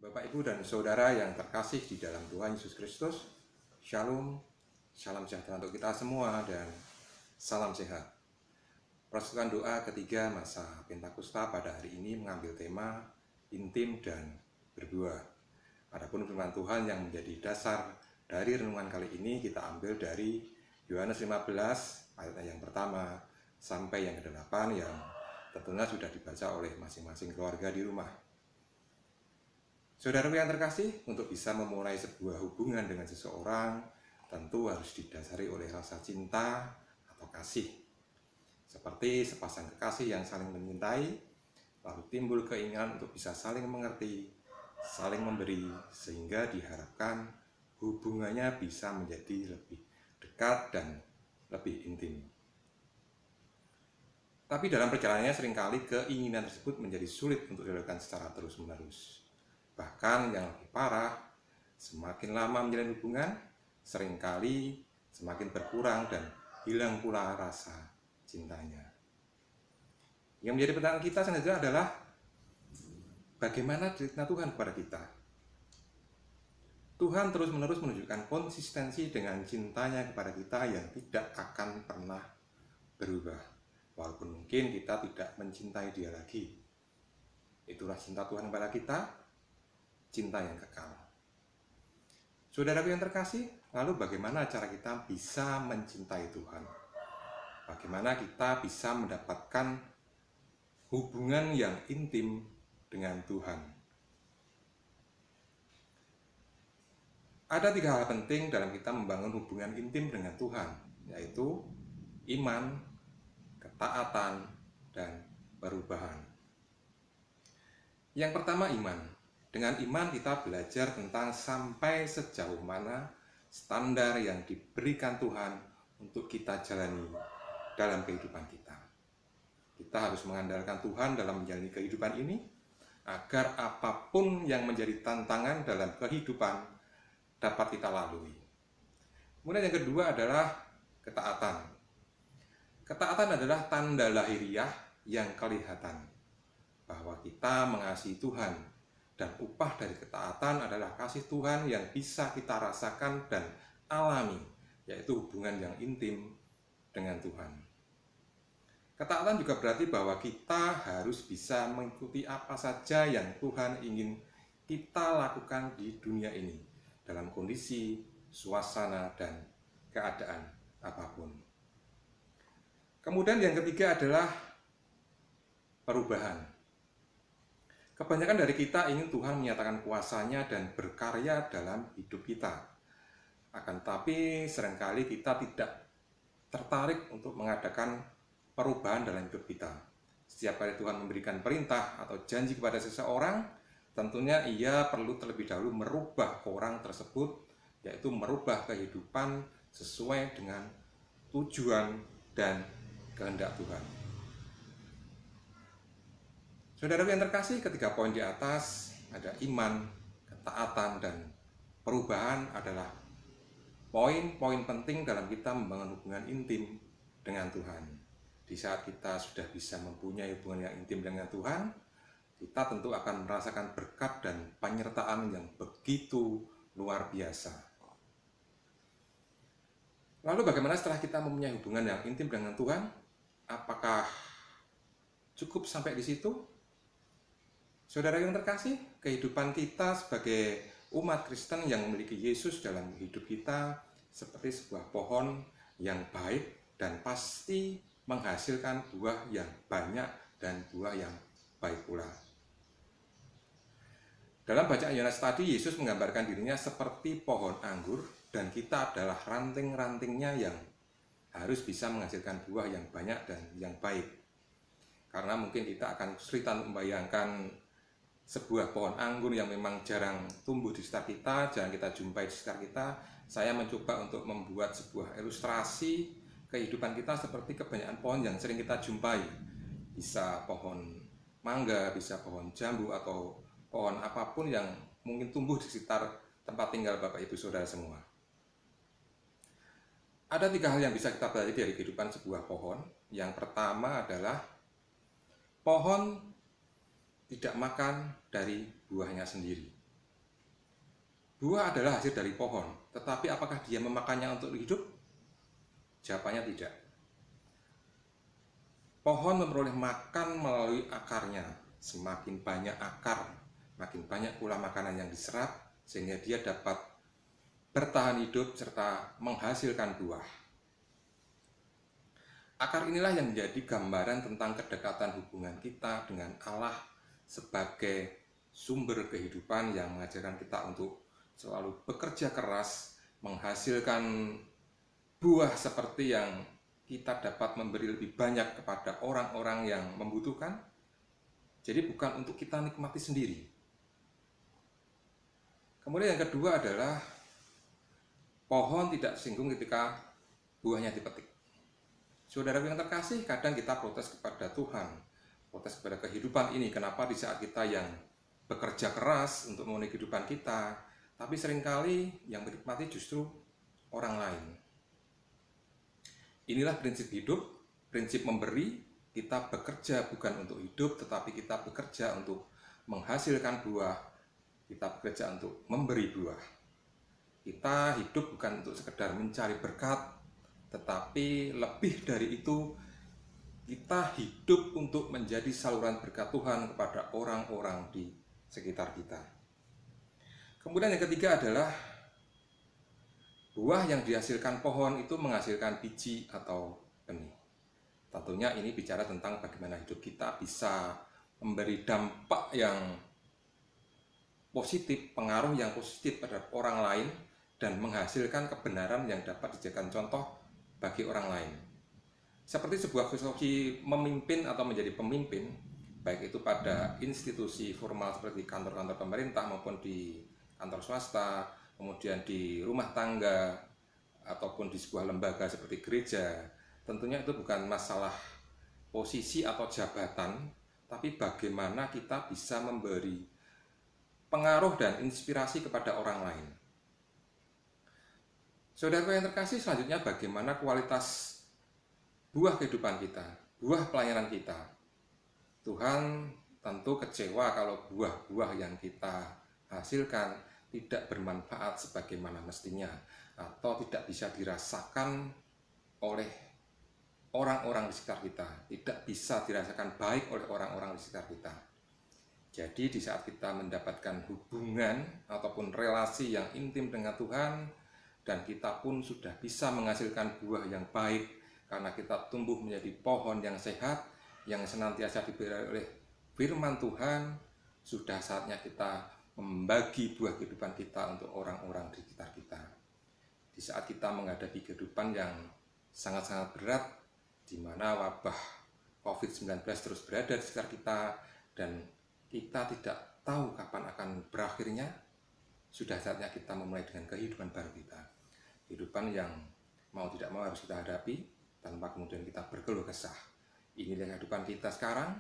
Bapak, Ibu, dan Saudara yang terkasih di dalam Tuhan Yesus Kristus, Shalom, salam sejahtera untuk kita semua, dan salam sehat. Persekutuan doa ketiga masa Pentakosta pada hari ini mengambil tema intim dan berbuah. Adapun firman Tuhan yang menjadi dasar dari renungan kali ini kita ambil dari Yohanes 15 ayat yang pertama sampai yang ke-8 yang tentunya sudah dibaca oleh masing-masing keluarga di rumah. Saudara yang terkasih, untuk bisa memulai sebuah hubungan dengan seseorang tentu harus didasari oleh rasa cinta atau kasih. Seperti sepasang kekasih yang saling mencintai, lalu timbul keinginan untuk bisa saling mengerti, saling memberi, sehingga diharapkan hubungannya bisa menjadi lebih dekat dan lebih intim. Tapi dalam perjalanannya seringkali keinginan tersebut menjadi sulit untuk dilakukan secara terus-menerus. Bahkan yang lebih parah, semakin lama menjalin hubungan, seringkali semakin berkurang dan hilang pula rasa cintanya. Yang menjadi pertanyaan kita selanjutnya adalah bagaimana cinta Tuhan kepada kita? Tuhan terus-menerus menunjukkan konsistensi dengan cintanya kepada kita yang tidak akan pernah berubah. Walaupun mungkin kita tidak mencintai Dia lagi. Itulah cinta Tuhan kepada kita, cinta yang kekal. Saudaraku yang terkasih, lalu bagaimana cara kita bisa mencintai Tuhan? Bagaimana kita bisa mendapatkan hubungan yang intim dengan Tuhan? Ada 3 hal penting dalam kita membangun hubungan intim dengan Tuhan, yaitu iman, ketaatan, dan perubahan. Yang pertama, iman. Dengan iman kita belajar tentang sampai sejauh mana standar yang diberikan Tuhan untuk kita jalani dalam kehidupan kita. Kita harus mengandalkan Tuhan dalam menjalani kehidupan ini agar apapun yang menjadi tantangan dalam kehidupan dapat kita lalui. Kemudian yang kedua adalah ketaatan. Ketaatan adalah tanda lahiriah yang kelihatan bahwa kita mengasihi Tuhan. Dan upah dari ketaatan adalah kasih Tuhan yang bisa kita rasakan dan alami, yaitu hubungan yang intim dengan Tuhan. Ketaatan juga berarti bahwa kita harus bisa mengikuti apa saja yang Tuhan ingin kita lakukan di dunia ini, dalam kondisi, suasana, dan keadaan apapun. Kemudian yang ketiga adalah perubahan. Kebanyakan dari kita ingin Tuhan menyatakan kuasa-Nya dan berkarya dalam hidup kita. Akan tetapi seringkali kita tidak tertarik untuk mengadakan perubahan dalam hidup kita. Setiap kali Tuhan memberikan perintah atau janji kepada seseorang, tentunya ia perlu terlebih dahulu merubah orang tersebut, yaitu merubah kehidupan sesuai dengan tujuan dan kehendak Tuhan. Saudara yang terkasih, ketiga poin di atas ada iman, ketaatan, dan perubahan adalah poin-poin penting dalam kita membangun hubungan intim dengan Tuhan. Di saat kita sudah bisa mempunyai hubungan yang intim dengan Tuhan, kita tentu akan merasakan berkat dan penyertaan yang begitu luar biasa. Lalu bagaimana setelah kita mempunyai hubungan yang intim dengan Tuhan? Apakah cukup sampai di situ? Saudara yang terkasih, kehidupan kita sebagai umat Kristen yang memiliki Yesus dalam hidup kita seperti sebuah pohon yang baik dan pasti menghasilkan buah yang banyak dan buah yang baik pula. Dalam bacaan Yohanes tadi, Yesus menggambarkan dirinya seperti pohon anggur dan kita adalah ranting-rantingnya yang harus bisa menghasilkan buah yang banyak dan yang baik. Karena mungkin kita akan kesulitan membayangkan sebuah pohon anggur yang memang jarang tumbuh di sekitar kita, jarang kita jumpai di sekitar kita. Saya mencoba untuk membuat sebuah ilustrasi kehidupan kita seperti kebanyakan pohon yang sering kita jumpai. Bisa pohon mangga, bisa pohon jambu, atau pohon apapun yang mungkin tumbuh di sekitar tempat tinggal Bapak Ibu Saudara semua. Ada 3 hal yang bisa kita pelajari dari kehidupan sebuah pohon. Yang pertama adalah pohon tidak makan dari buahnya sendiri. Buah adalah hasil dari pohon, tetapi apakah dia memakannya untuk hidup? Jawabannya tidak. Pohon memperoleh makan melalui akarnya. Semakin banyak akar, makin banyak pula makanan yang diserap, sehingga dia dapat bertahan hidup serta menghasilkan buah. Akar inilah yang menjadi gambaran tentang kedekatan hubungan kita dengan Allah sebagai sumber kehidupan yang mengajarkan kita untuk selalu bekerja keras, menghasilkan buah seperti yang kita dapat memberi lebih banyak kepada orang-orang yang membutuhkan. Jadi bukan untuk kita nikmati sendiri. Kemudian yang kedua adalah pohon tidak tersinggung ketika buahnya dipetik. Saudara yang terkasih, kadang kita protes kepada Tuhan, protes kepada kehidupan ini. Kenapa di saat kita yang bekerja keras untuk memenuhi kehidupan kita, tapi seringkali yang menikmati justru orang lain. Inilah prinsip hidup, prinsip memberi. Kita bekerja bukan untuk hidup, tetapi kita bekerja untuk menghasilkan buah. Kita bekerja untuk memberi buah. Kita hidup bukan untuk sekedar mencari berkat, tetapi lebih dari itu, kita hidup untuk menjadi saluran berkat Tuhan kepada orang-orang di sekitar kita. Kemudian yang ketiga adalah buah yang dihasilkan pohon itu menghasilkan biji atau benih. Tentunya ini bicara tentang bagaimana hidup kita bisa memberi dampak yang positif, pengaruh yang positif pada orang lain, dan menghasilkan kebenaran yang dapat dijadikan contoh bagi orang lain. Seperti sebuah filosofi memimpin atau menjadi pemimpin, baik itu pada institusi formal seperti kantor-kantor pemerintah maupun di kantor swasta, kemudian di rumah tangga, ataupun di sebuah lembaga seperti gereja. Tentunya itu bukan masalah posisi atau jabatan, tapi bagaimana kita bisa memberi pengaruh dan inspirasi kepada orang lain. Saudara yang terkasih, selanjutnya bagaimana kualitas buah kehidupan kita, buah pelayanan kita. Tuhan tentu kecewa kalau buah-buah yang kita hasilkan tidak bermanfaat sebagaimana mestinya, atau tidak bisa dirasakan oleh orang-orang di sekitar kita, tidak bisa dirasakan baik oleh orang-orang di sekitar kita. Jadi di saat kita mendapatkan hubungan ataupun relasi yang intim dengan Tuhan, dan kita pun sudah bisa menghasilkan buah yang baik karena kita tumbuh menjadi pohon yang sehat, yang senantiasa diberi oleh firman Tuhan, sudah saatnya kita membagi buah kehidupan kita untuk orang-orang di sekitar kita. Di saat kita menghadapi kehidupan yang sangat-sangat berat, di mana wabah COVID-19 terus berada di sekitar kita, dan kita tidak tahu kapan akan berakhirnya, sudah saatnya kita memulai dengan kehidupan baru kita. Kehidupan yang mau tidak mau harus kita hadapi, tanpa kemudian kita berkeluh kesah. Inilah kehidupan kita sekarang,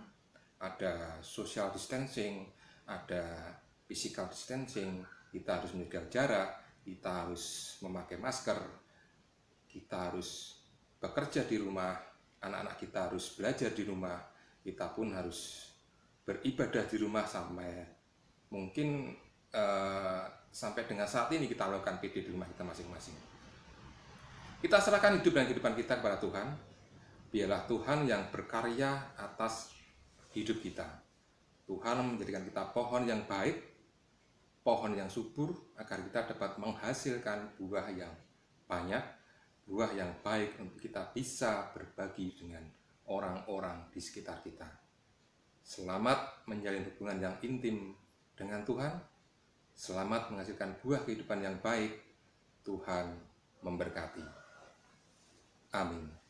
ada social distancing, ada physical distancing, kita harus menjaga jarak, kita harus memakai masker, kita harus bekerja di rumah, anak-anak kita harus belajar di rumah, kita pun harus beribadah di rumah sampai mungkin sampai dengan saat ini kita melakukan PD di rumah kita masing-masing. Kita serahkan hidup dan kehidupan kita kepada Tuhan. Biarlah Tuhan yang berkarya atas hidup kita. Tuhan menjadikan kita pohon yang baik, pohon yang subur, agar kita dapat menghasilkan buah yang banyak, buah yang baik untuk kita bisa berbagi dengan orang-orang di sekitar kita. Selamat menjalin hubungan yang intim dengan Tuhan. Selamat menghasilkan buah kehidupan yang baik. Tuhan memberkati. Amin.